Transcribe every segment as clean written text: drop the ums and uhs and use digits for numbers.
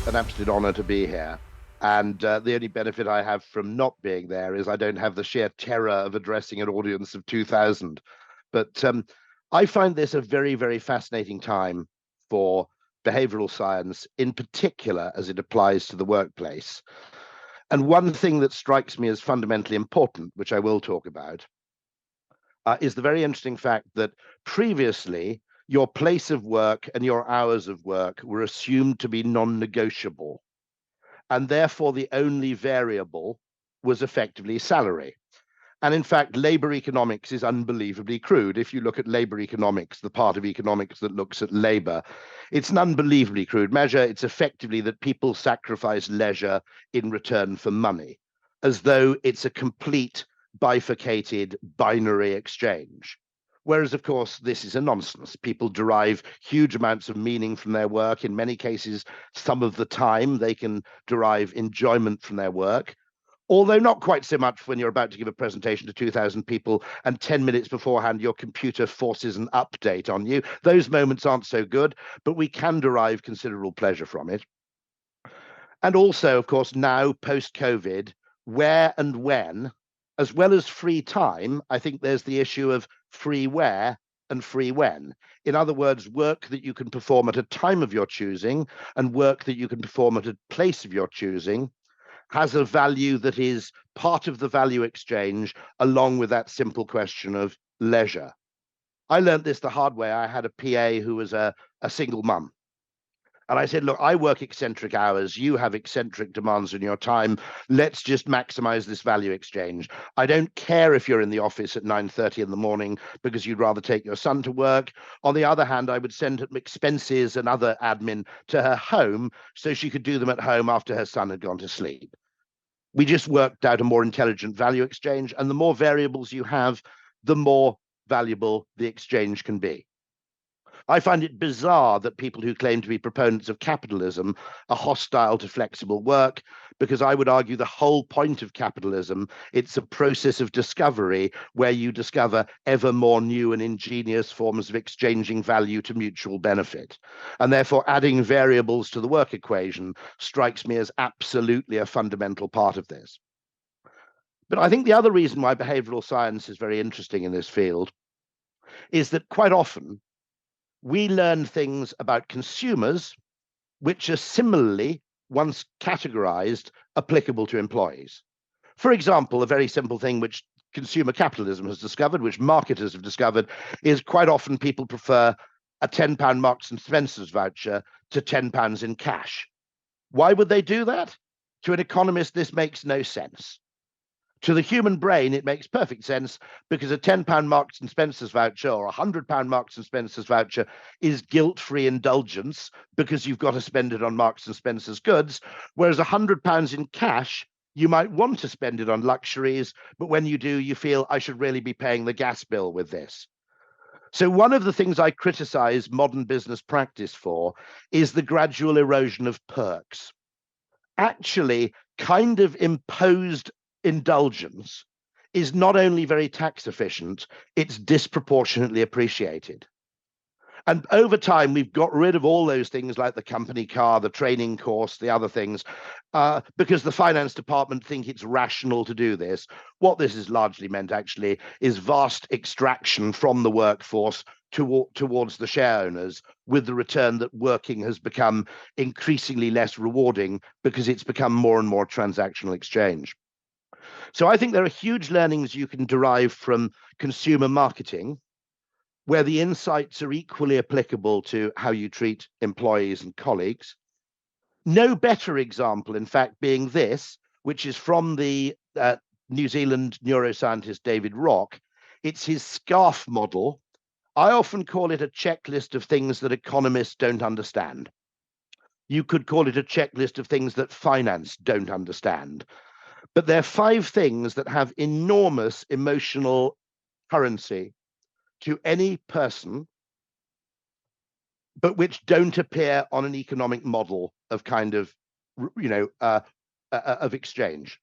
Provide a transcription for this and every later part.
an absolute honor to be here. And the only benefit I have from not being there is I don't have the sheer terror of addressing an audience of 2,000. But I find this a very, very fascinating time for behavioral science, in particular as it applies to the workplace. And one thing that strikes me as fundamentally important, which I will talk about, is the very interesting fact that previously your place of work and your hours of work were assumed to be non-negotiable, and therefore the only variable was effectively salary. And in fact, labor economics is unbelievably crude. If you look at labor economics, the part of economics that looks at labor, it's an unbelievably crude measure. It's effectively that people sacrifice leisure in return for money, as though it's a complete bifurcated binary exchange. Whereas, of course, this is a nonsense. People derive huge amounts of meaning from their work. In many cases, some of the time, they can derive enjoyment from their work, although not quite so much when you're about to give a presentation to 2,000 people and 10 minutes beforehand your computer forces an update on you. Those moments aren't so good, but we can derive considerable pleasure from it. And also, of course, now post-COVID, where and when, as well as free time, I think there's the issue of free where and free when. In other words, work that you can perform at a time of your choosing and work that you can perform at a place of your choosing has a value that is part of the value exchange, along with that simple question of leisure. I learned this the hard way. I had a PA who was a single mum. And I said, look, I work eccentric hours. You have eccentric demands on your time. Let's just maximize this value exchange. I don't care if you're in the office at 9:30 in the morning because you'd rather take your son to work. On the other hand, I would send expenses and other admin to her home so she could do them at home after her son had gone to sleep. We just worked out a more intelligent value exchange. And the more variables you have, the more valuable the exchange can be. I find it bizarre that people who claim to be proponents of capitalism are hostile to flexible work, because I would argue the whole point of capitalism, it's a process of discovery where you discover ever more new and ingenious forms of exchanging value to mutual benefit. And therefore, adding variables to the work equation strikes me as absolutely a fundamental part of this. But I think the other reason why behavioral science is very interesting in this field is that quite often we learn things about consumers which are similarly, once categorized, applicable to employees. For example, a very simple thing which consumer capitalism has discovered, which marketers have discovered, is quite often people prefer a £10 Marks and Spencer's voucher to £10 in cash. Why would they do that? To an economist, this makes no sense. To the human brain, it makes perfect sense because a £10 Marks and Spencer's voucher or a £100 Marks and Spencer's voucher is guilt-free indulgence because you've got to spend it on Marks and Spencer's goods, whereas £100 in cash, you might want to spend it on luxuries, but when you do, you feel I should really be paying the gas bill with this. So one of the things I criticize modern business practice for is the gradual erosion of perks. Actually, kind of imposed indulgence is not only very tax efficient, it's disproportionately appreciated. And over time, we've got rid of all those things like the company car, the training course, the other things, because the finance department think it's rational to do this. What this has largely meant, actually, is vast extraction from the workforce towards the share owners, with the return that working has become increasingly less rewarding because it's become more and more transactional exchange. So I think there are huge learnings you can derive from consumer marketing, where the insights are equally applicable to how you treat employees and colleagues. No better example, in fact, being this, which is from the New Zealand neuroscientist David Rock. It's his SCARF model. I often call it a checklist of things that economists don't understand. You could call it a checklist of things that finance don't understand. But there are 5 things that have enormous emotional currency to any person, but which don't appear on an economic model of kind of, of exchange.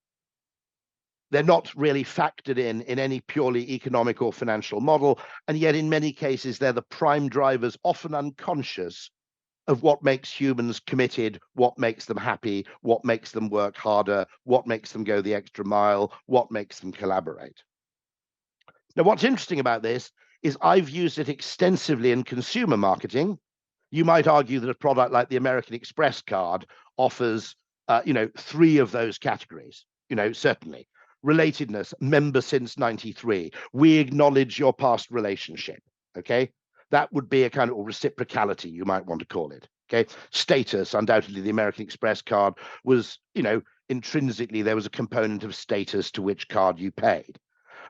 They're not really factored in any purely economic or financial model, and yet in many cases they're the prime drivers, often unconscious, of what makes humans committed, what makes them happy, what makes them work harder, what makes them go the extra mile, what makes them collaborate. Now, what's interesting about this is I've used it extensively in consumer marketing. You might argue that a product like the American Express card offers, three of those categories. Certainly relatedness, member since '93. We acknowledge your past relationship. Okay, that would be a kind of reciprocality, you might want to call it. Okay, status. Undoubtedly, the American Express card was, intrinsically there was a component of status to which card you paid.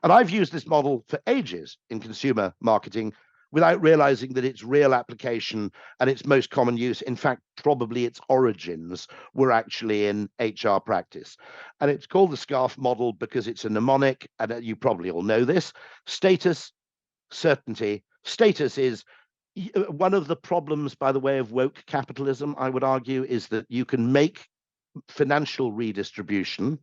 And I've used this model for ages in consumer marketing without realizing that its real application and its most common use, in fact, probably its origins, were actually in HR practice. And it's called the SCARF model because it's a mnemonic, and you probably all know this. Status, certainty. Status is one of the problems, by the way, of woke capitalism, I would argue, is that you can make financial redistribution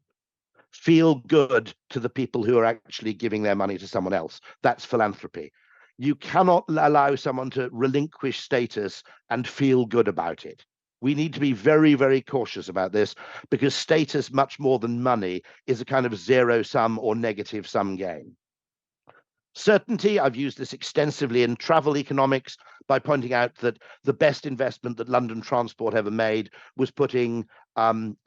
feel good to the people who are actually giving their money to someone else. That's philanthropy. You cannot allow someone to relinquish status and feel good about it. We need to be very, very cautious about this because status, much more than money, is a kind of zero sum or negative sum game. Certainty, I've used this extensively in travel economics by pointing out that the best investment that London Transport ever made was putting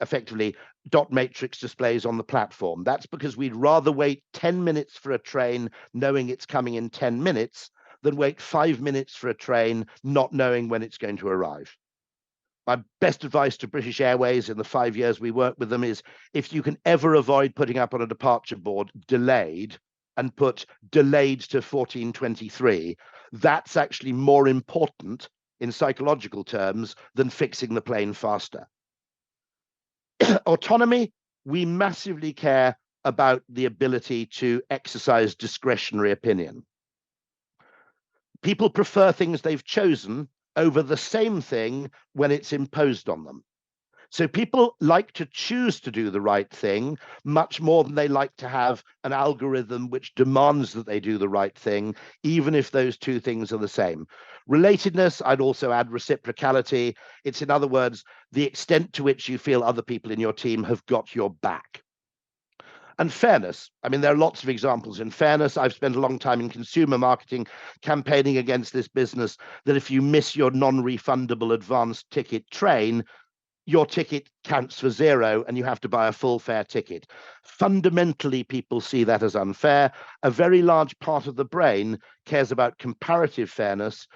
effectively dot matrix displays on the platform. That's because we'd rather wait 10 minutes for a train knowing it's coming in 10 minutes than wait 5 minutes for a train not knowing when it's going to arrive. My best advice to British Airways in the 5 years we worked with them is if you can ever avoid putting up on a departure board delayed and put delayed to 1423, that's actually more important in psychological terms than fixing the plane faster. Autonomy, we massively care about the ability to exercise discretionary opinion. People prefer things they've chosen over the same thing when it's imposed on them. So people like to choose to do the right thing much more than they like to have an algorithm which demands that they do the right thing, even if those two things are the same. Relatedness, I'd also add reciprocality. It's, in other words, the extent to which you feel other people in your team have got your back. And fairness. I mean, there are lots of examples in fairness. I've spent a long time in consumer marketing campaigning against this business that if you miss your non-refundable advanced ticket train, your ticket counts for zero and you have to buy a full fare ticket. Fundamentally, people see that as unfair. A very large part of the brain cares about comparative fairness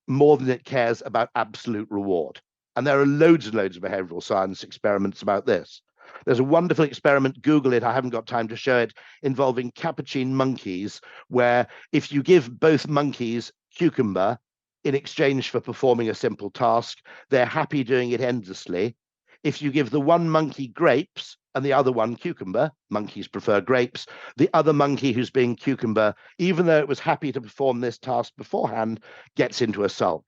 more than it cares about absolute reward. And there are loads and loads of behavioral science experiments about this. There's a wonderful experiment, Google it, I haven't got time to show it, involving capuchin monkeys, where if you give both monkeys cucumber in exchange for performing a simple task, they're happy doing it endlessly. If you give the one monkey grapes and the other one cucumber, monkeys prefer grapes, the other monkey who's being cucumber, even though it was happy to perform this task beforehand, gets into a sulk.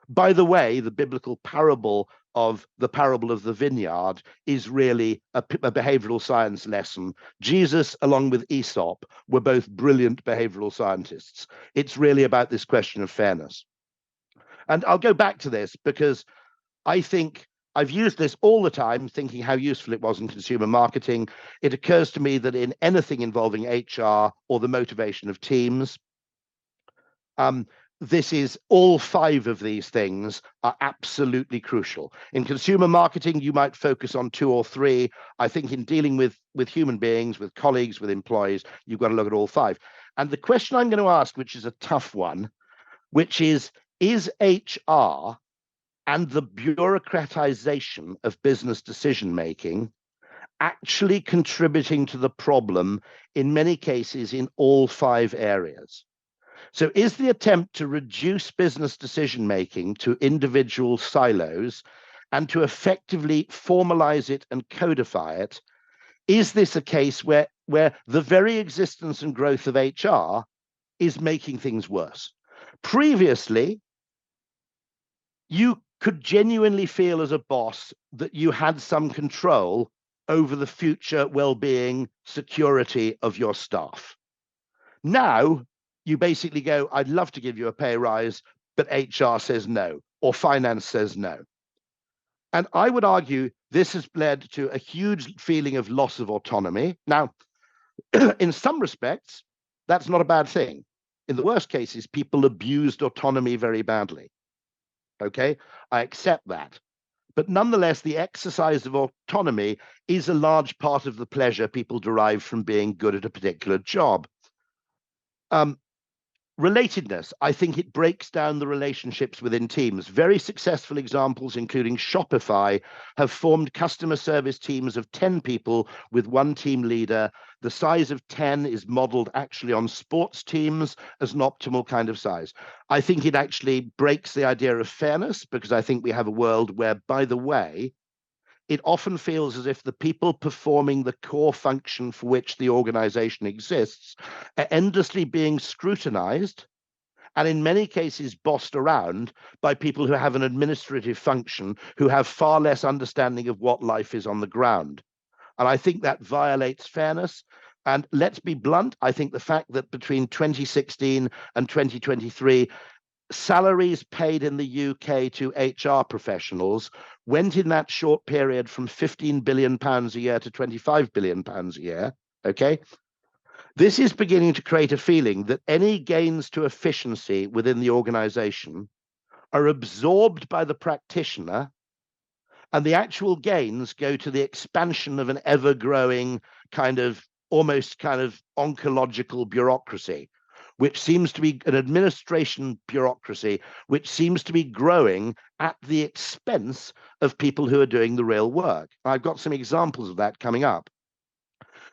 By the way, the biblical parable of the vineyard is really a behavioral science lesson. Jesus, along with Aesop, were both brilliant behavioral scientists. It's really about this question of fairness. And I'll go back to this because I think I've used this all the time, thinking how useful it was in consumer marketing. It occurs to me that in anything involving HR or the motivation of teams, this is all five of these things are absolutely crucial. In consumer marketing, you might focus on two or three. I think in dealing with human beings, with colleagues, with employees, you've got to look at all five. And the question I'm going to ask, which is a tough one, which is HR and the bureaucratization of business decision-making actually contributing to the problem in many cases in all five areas? So is the attempt to reduce business decision-making to individual silos and to effectively formalize it and codify it, is this a case where the very existence and growth of HR is making things worse? Previously, you could genuinely feel as a boss that you had some control over the future well-being, security of your staff. Now, you basically go, I'd love to give you a pay rise, but HR says no. or finance says no. And I would argue this has led to a huge feeling of loss of autonomy. Now, in some respects, that's not a bad thing. In the worst cases, people abused autonomy very badly. Okay, I accept that. But nonetheless, the exercise of autonomy is a large part of the pleasure people derive from being good at a particular job. Um, Relatedness, I think it breaks down the relationships within teams. Very successful examples, including Shopify, have formed customer service teams of 10 people with one team leader. The size of 10 is modeled actually on sports teams as an optimal kind of size. I think it actually breaks the idea of fairness, because I think we have a world where, by the way, it often feels as if the people performing the core function for which the organization exists are endlessly being scrutinized and in many cases bossed around by people who have an administrative function who have far less understanding of what life is on the ground. And I think that violates fairness. And let's be blunt, I think the fact that between 2016 and 2023, salaries paid in the UK to HR professionals went in that short period from £15 billion a year to £25 billion a year. Okay. This is beginning to create a feeling that any gains to efficiency within the organization are absorbed by the practitioner, and the actual gains go to the expansion of an ever growing almost kind of oncological bureaucracy, which seems to be an administration bureaucracy, which seems to be growing at the expense of people who are doing the real work. I've got some examples of that coming up.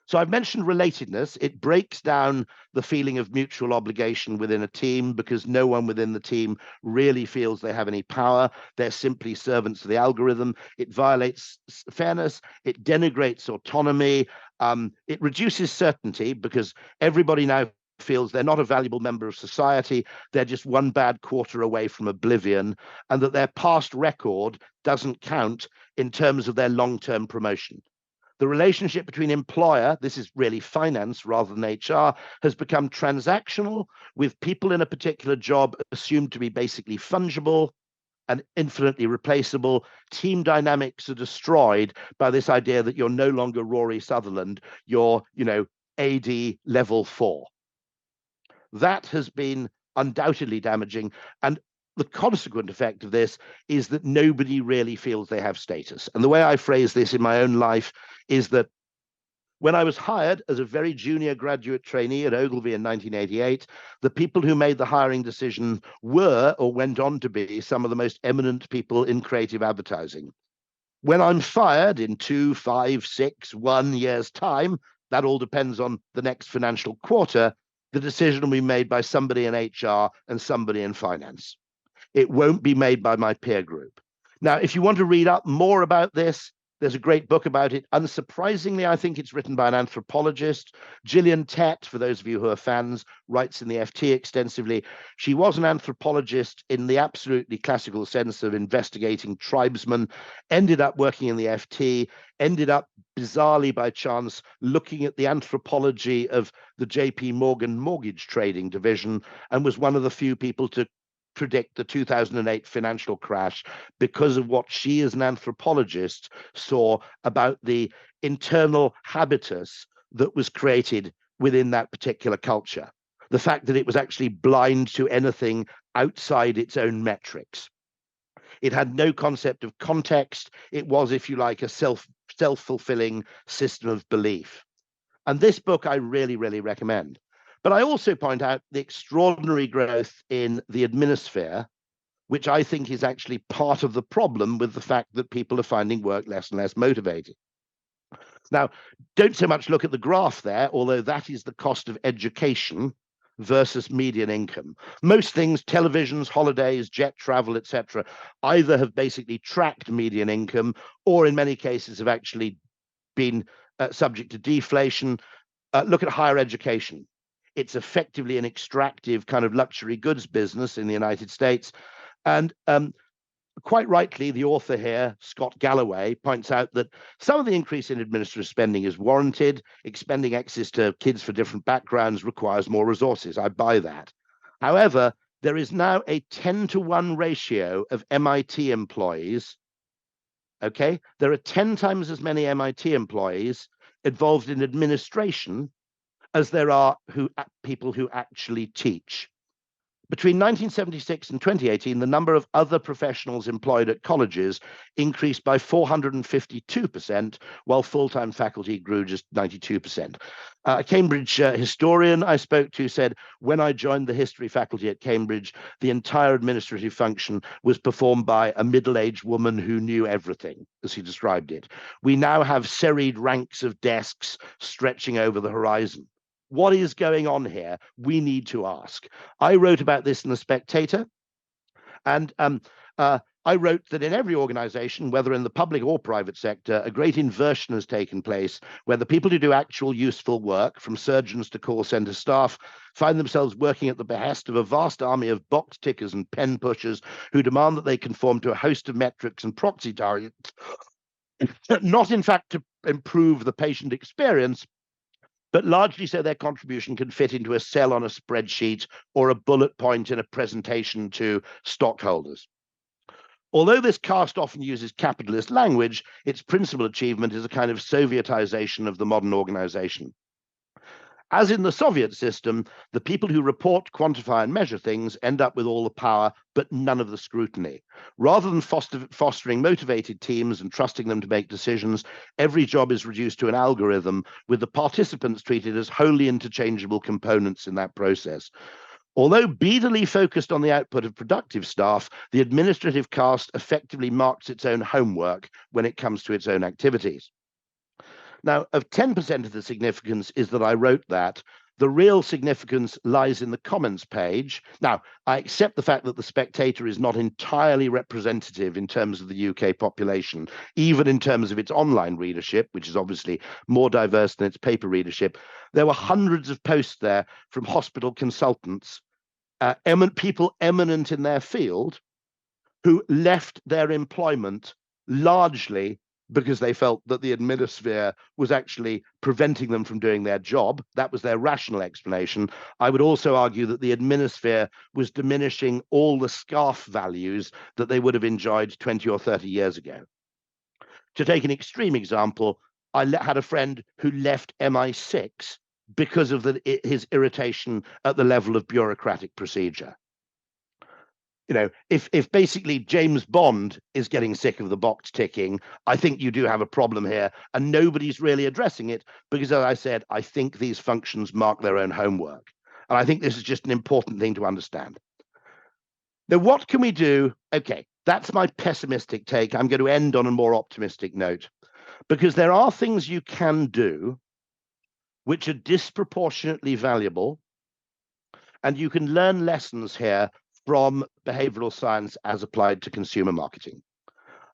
So I've mentioned relatedness. It breaks down the feeling of mutual obligation within a team, because no one within the team really feels they have any power. They're simply servants of the algorithm. It violates fairness. It denigrates autonomy. It reduces certainty, because everybody now feels they're not a valuable member of society. They're just one bad quarter away from oblivion, and that their past record doesn't count in terms of their long-term promotion. The relationship between employer, this is really finance rather than HR, has become transactional, with people in a particular job assumed to be basically fungible and infinitely replaceable. Team dynamics are destroyed by this idea that you're no longer Rory Sutherland, you're, AD level 4. That has been undoubtedly damaging. And the consequent effect of this is that nobody really feels they have status. And the way I phrase this in my own life is that when I was hired as a very junior graduate trainee at Ogilvy in 1988, the people who made the hiring decision were or went on to be some of the most eminent people in creative advertising. When I'm fired in 2, 5, 6, 1 year's time, that all depends on the next financial quarter, the decision will be made by somebody in HR and somebody in finance. It won't be made by my peer group. Now, if you want to read up more about this, there's a great book about it. Unsurprisingly, I think it's written by an anthropologist. Gillian Tett, for those of you who are fans, writes in the FT extensively. She was an anthropologist in the absolutely classical sense of investigating tribesmen, ended up working in the FT, ended up bizarrely by chance looking at the anthropology of the JP Morgan mortgage trading division, and was one of the few people to predict the 2008 financial crash because of what she as an anthropologist saw about the internal habitus that was created within that particular culture. The fact that it was actually blind to anything outside its own metrics. It had no concept of context. It was, if you like, a self-fulfilling system of belief. And this book I really, really recommend. But I also point out the extraordinary growth in the adminosphere, which I think is actually part of the problem with the fact that people are finding work less and less motivating. Now, don't so much look at the graph there, although that is the cost of education versus median income. Most things, televisions, holidays, jet travel, etc., either have basically tracked median income or in many cases have actually been subject to deflation. Look at higher education. It's effectively an extractive kind of luxury goods business in the United States. And quite rightly, the author here, Scott Galloway, points out that some of the increase in administrative spending is warranted. Expending excess to kids for different backgrounds requires more resources. I buy that. However, There is now a 10-to-1 ratio of MIT employees. Okay, there are 10 times as many MIT employees involved in administration as there are people who actually teach. Between 1976 and 2018, the number of other professionals employed at colleges increased by 452%, while full-time faculty grew just 92%. A Cambridge historian I spoke to said, when I joined the history faculty at Cambridge, the entire administrative function was performed by a middle-aged woman who knew everything, as he described it. We now have serried ranks of desks stretching over the horizon. What is going on here? We need to ask. I wrote about this in The Spectator, and I wrote that in every organization, whether in the public or private sector, a great inversion has taken place where the people who do actual useful work, from surgeons to call center staff, find themselves working at the behest of a vast army of box tickers and pen pushers who demand that they conform to a host of metrics and proxy targets, not in fact to improve the patient experience, but largely so their contribution can fit into a cell on a spreadsheet or a bullet point in a presentation to stockholders. Although this caste often uses capitalist language, its principal achievement is a kind of Sovietization of the modern organization. As in the Soviet system, the people who report, quantify, and measure things end up with all the power, but none of the scrutiny. Rather than fostering motivated teams and trusting them to make decisions, every job is reduced to an algorithm, with the participants treated as wholly interchangeable components in that process. Although beadily focused on the output of productive staff, the administrative caste effectively marks its own homework when it comes to its own activities. Now, of 10% of the significance is that I wrote that. The real significance lies in the comments page. Now, I accept the fact that The Spectator is not entirely representative in terms of the UK population, even in terms of its online readership, which is obviously more diverse than its paper readership. There were hundreds of posts there from hospital consultants, people eminent in their field, who left their employment largely because they felt that the administrator was actually preventing them from doing their job. That was their rational explanation. I would also argue that the administrator was diminishing all the scarf values that they would have enjoyed 20 or 30 years ago. To take an extreme example, I had a friend who left MI6 because of his irritation at the level of bureaucratic procedure. You know, if basically James Bond is getting sick of the box ticking, I think you do have a problem here, and nobody's really addressing it because, as I said, I think these functions mark their own homework. And I think this is just an important thing to understand. Now, what can we do? Okay, that's my pessimistic take. I'm going to end on a more optimistic note, because there are things you can do which are disproportionately valuable, and you can learn lessons here from behavioral science as applied to consumer marketing.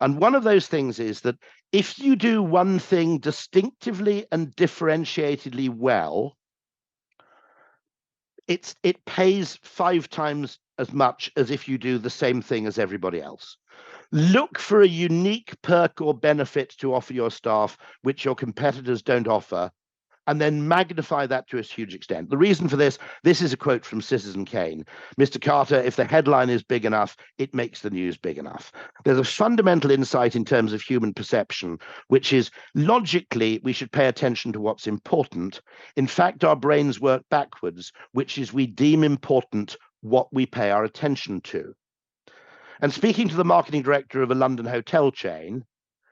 And one of those things is that if you do one thing distinctively and differentiatedly well, it pays 5 times as much as if you do the same thing as everybody else. Look for a unique perk or benefit to offer your staff, which your competitors don't offer, and then magnify that to a huge extent. The reason for this is a quote from Citizen Kane. Mr. Carter, if the headline is big enough, it makes the news big enough. There's a fundamental insight in terms of human perception, which is logically we should pay attention to what's important. In fact, our brains work backwards, which is we deem important what we pay our attention to. And speaking to the marketing director of a London hotel chain,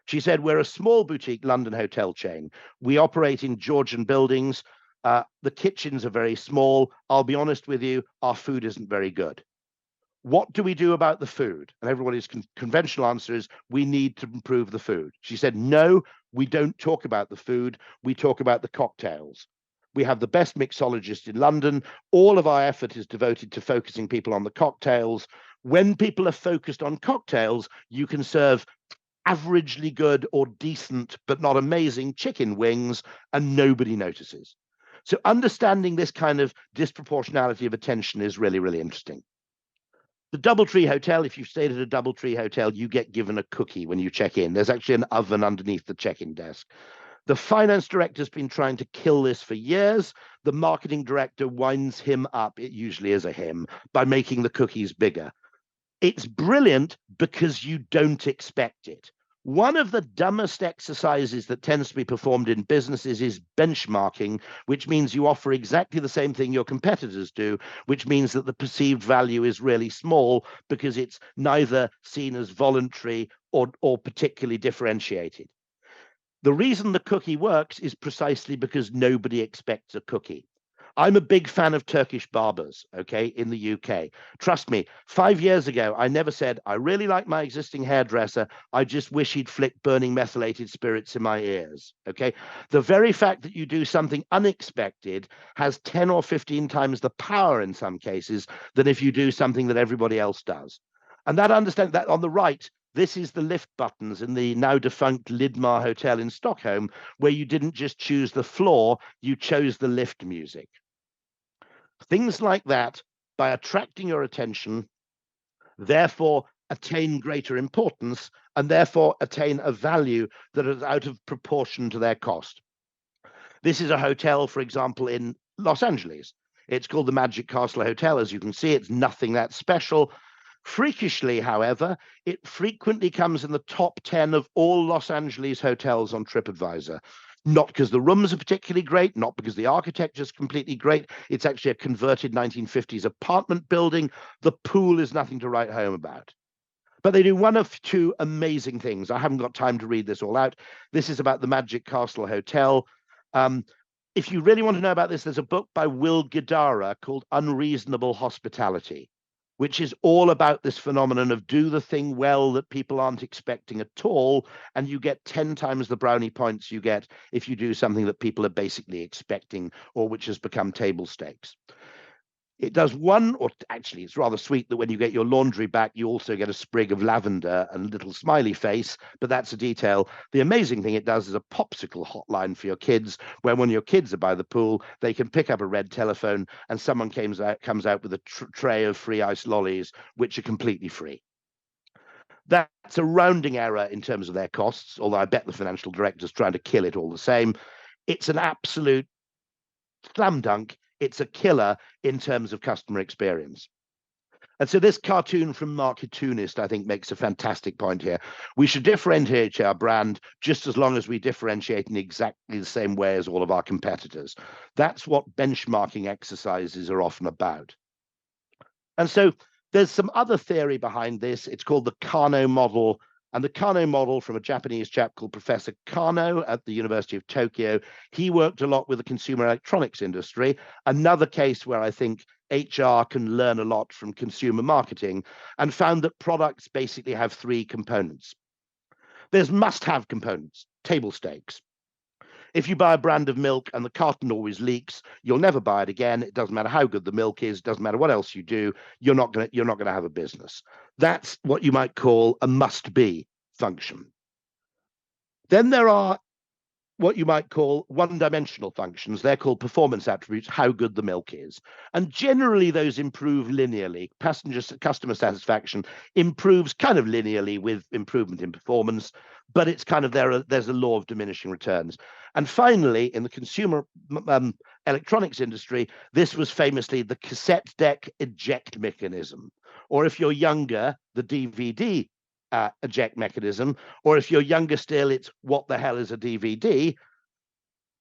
she said, we're a small boutique London hotel chain. We operate in Georgian buildings. The kitchens are very small. I'll be honest with you, our food isn't very good. What do we do about the food? And everybody's conventional answer is, we need to improve the food. She said, no, we don't talk about the food. We talk about the cocktails. We have the best mixologist in London. All of our effort is devoted to focusing people on the cocktails. When people are focused on cocktails, you can serve averagely good or decent, but not amazing chicken wings, and nobody notices. So understanding this kind of disproportionality of attention is really, really interesting. The Doubletree Hotel, if you've stayed at a Doubletree Hotel, you get given a cookie when you check in. There's actually an oven underneath the check-in desk. The finance director's been trying to kill this for years. The marketing director winds him up, it usually is a him, by making the cookies bigger. It's brilliant because you don't expect it. One of the dumbest exercises that tends to be performed in businesses is benchmarking, which means you offer exactly the same thing your competitors do, which means that the perceived value is really small because it's neither seen as voluntary or particularly differentiated. The reason the cookie works is precisely because nobody expects a cookie. I'm a big fan of Turkish barbers, okay, in the UK. Trust me, 5 years ago, I never said, I really like my existing hairdresser. I just wish he'd flick burning methylated spirits in my ears, okay? The very fact that you do something unexpected has 10 or 15 times the power in some cases than if you do something that everybody else does. And that understand that on the right, this is the lift buttons in the now defunct Lidmar Hotel in Stockholm, where you didn't just choose the floor, you chose the lift music. Things like that, by attracting your attention, therefore attain greater importance and therefore attain a value that is out of proportion to their cost. This is a hotel, for example, in Los Angeles. It's called the Magic Castle Hotel. As you can see, it's nothing that special. Freakishly, however, it frequently comes in the top 10 of all Los Angeles hotels on TripAdvisor. Not because the rooms are particularly great, not because the architecture is completely great. It's actually a converted 1950s apartment building. The pool is nothing to write home about. But they do one of two amazing things. I haven't got time to read this all out. This is about the Magic Castle Hotel. If you really want to know about this, there's a book by Will Guidara called Unreasonable Hospitality, which is all about this phenomenon of do the thing well that people aren't expecting at all, and you get 10 times the brownie points you get if you do something that people are basically expecting or which has become table stakes. It does one, or actually, it's rather sweet that when you get your laundry back, you also get a sprig of lavender and a little smiley face, but that's a detail. The amazing thing it does is a popsicle hotline for your kids, where when your kids are by the pool, they can pick up a red telephone and someone comes out with a tray of free ice lollies, which are completely free. That's a rounding error in terms of their costs, although I bet the financial director's trying to kill it all the same. It's an absolute slam dunk. It's a killer in terms of customer experience. And so this cartoon from Mark Cartoonist, I think, makes a fantastic point here. We should differentiate our brand just as long as we differentiate in exactly the same way as all of our competitors. That's what benchmarking exercises are often about. And so there's some other theory behind this. It's called the Kano model. And the Kano model, from a Japanese chap called Professor Kano at the University of Tokyo, he worked a lot with the consumer electronics industry. Another case where I think HR can learn a lot from consumer marketing, and found that products basically have three components. There's must-have components, table stakes. If you buy a brand of milk and the carton always leaks, you'll never buy it again. It doesn't matter how good the milk is, doesn't matter what else you do, you're not going to have a business. That's what you might call a must-be function. Then there are what you might call one-dimensional functions. They're called performance attributes, how good the milk is. And generally those improve linearly. Customer satisfaction improves kind of linearly with improvement in performance, but it's kind of there's a law of diminishing returns. And finally, in the consumer electronics industry, this was famously the cassette deck eject mechanism. Or if you're younger, the DVD eject mechanism, or if you're younger still, it's what the hell is a DVD?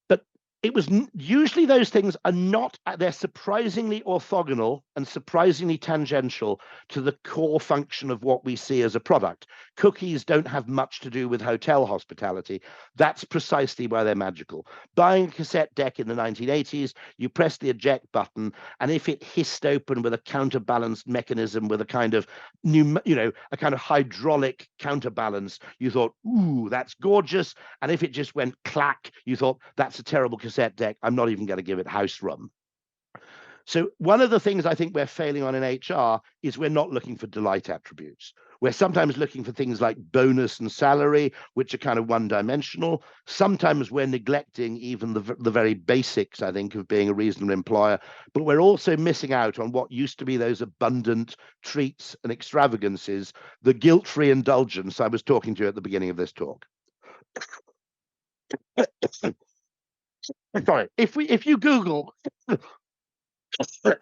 But it was usually those things are not, they're surprisingly orthogonal and surprisingly tangential to the core function of what we see as a product. Cookies don't have much to do with hotel hospitality. That's precisely why they're magical. Buying a cassette deck in the 1980s, you press the eject button, and if it hissed open with a counterbalanced mechanism with a kind of a kind of hydraulic counterbalance, you thought, ooh, that's gorgeous. And if it just went clack, you thought, that's a terrible cassette deck. I'm not even going to give it house room. So one of the things I think we're failing on in HR is we're not looking for delight attributes. We're sometimes looking for things like bonus and salary, which are kind of one-dimensional. Sometimes we're neglecting even the very basics, I think, of being a reasonable employer. But we're also missing out on what used to be those abundant treats and extravagances, the guilt-free indulgence I was talking to you at the beginning of this talk. Sorry, if you Google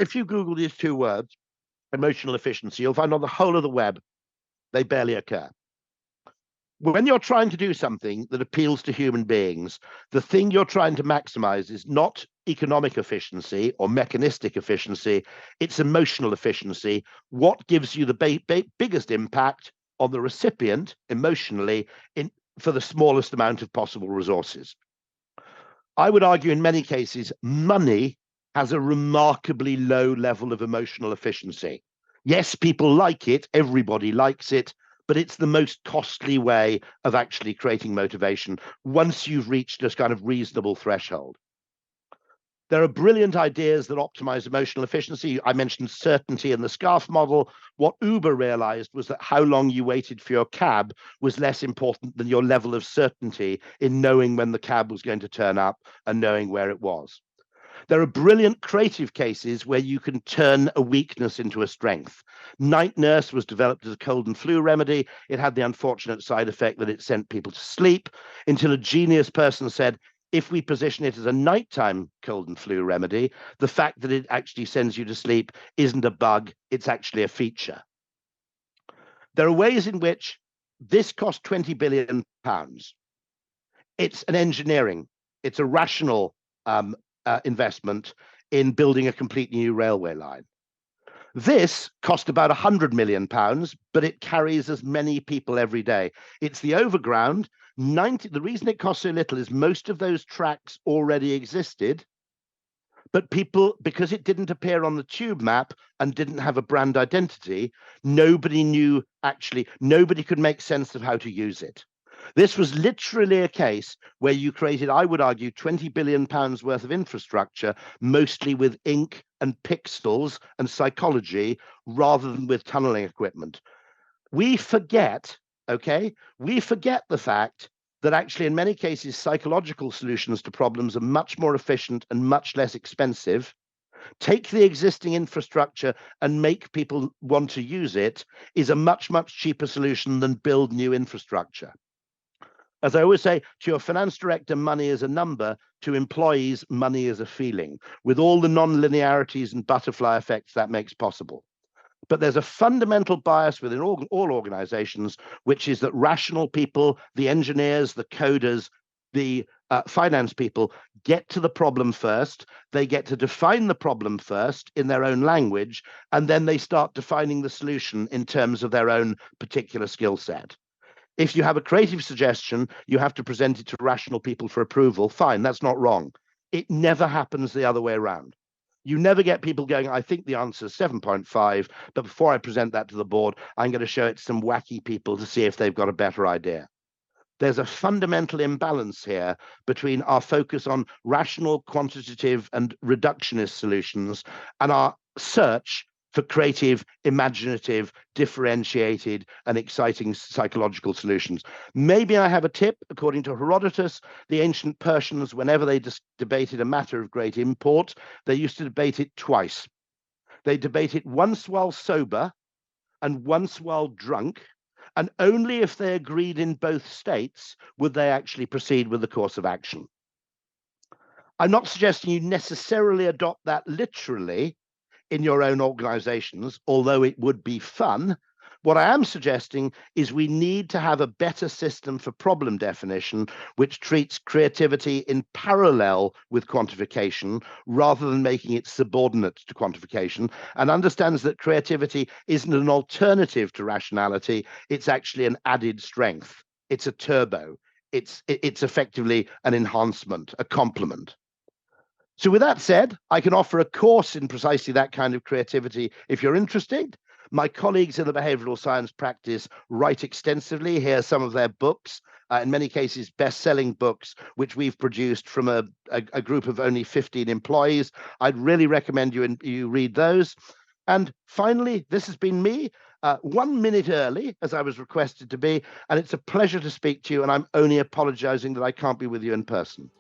if you Google these two words, emotional efficiency, you'll find on the whole of the web they barely occur. When you're trying to do something that appeals to human beings, the thing you're trying to maximize is not economic efficiency or mechanistic efficiency, it's emotional efficiency. What gives you the biggest impact on the recipient emotionally for the smallest amount of possible resources? I would argue in many cases, money has a remarkably low level of emotional efficiency. Yes, people like it, everybody likes it, but it's the most costly way of actually creating motivation once you've reached this kind of reasonable threshold. There are brilliant ideas that optimize emotional efficiency. I mentioned certainty in the scarf model. What Uber realized was that how long you waited for your cab was less important than your level of certainty in knowing when the cab was going to turn up and knowing where it was. There are brilliant creative cases where you can turn a weakness into a strength. Night Nurse was developed as a cold and flu remedy. It had the unfortunate side effect that it sent people to sleep until a genius person said, if we position it as a nighttime cold and flu remedy, the fact that it actually sends you to sleep isn't a bug, it's actually a feature. There are ways in which this costs £20 billion. It's an engineering, it's a rational investment in building a completely new railway line. This cost about £100 million, but it carries as many people every day. It's the overground. The reason it costs so little is most of those tracks already existed, but people, because it didn't appear on the tube map and didn't have a brand identity, nobody could make sense of how to use it. This was literally a case where you created, I would argue, £20 billion worth of infrastructure, mostly with ink and pixels and psychology, rather than with tunneling equipment. We forget the fact that actually, in many cases, psychological solutions to problems are much more efficient and much less expensive. Take the existing infrastructure and make people want to use it is a much, much cheaper solution than build new infrastructure. As I always say, to your finance director, money is a number. To employees, money is a feeling, with all the non-linearities and butterfly effects that makes possible. But there's a fundamental bias within all organizations, which is that rational people, the engineers, the coders, the finance people get to the problem first. They get to define the problem first in their own language, and then they start defining the solution in terms of their own particular skill set. If you have a creative suggestion, you have to present it to rational people for approval. Fine, that's not wrong. It never happens the other way around. You never get people going, I think the answer is 7.5, but before I present that to the board, I'm going to show it to some wacky people to see if they've got a better idea. There's a fundamental imbalance here between our focus on rational, quantitative, and reductionist solutions and our search for creative, imaginative, differentiated, and exciting psychological solutions. Maybe I have a tip. According to Herodotus, the ancient Persians, whenever they debated a matter of great import, they used to debate it twice. They debate it once while sober and once while drunk, and only if they agreed in both states would they actually proceed with the course of action. I'm not suggesting you necessarily adopt that literally in your own organizations, although it would be fun. What I am suggesting is we need to have a better system for problem definition, which treats creativity in parallel with quantification rather than making it subordinate to quantification, and understands that creativity isn't an alternative to rationality. It's actually an added strength. It's a turbo. It's effectively an enhancement, a complement. So with that said, I can offer a course in precisely that kind of creativity if you're interested. My colleagues in the behavioral science practice write extensively. Here are some of their books, in many cases best-selling books, which we've produced from a group of only 15 employees. I'd really recommend you read those. And finally, this has been me, 1 minute early, as I was requested to be, and it's a pleasure to speak to you, and I'm only apologizing that I can't be with you in person.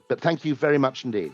But thank you very much indeed.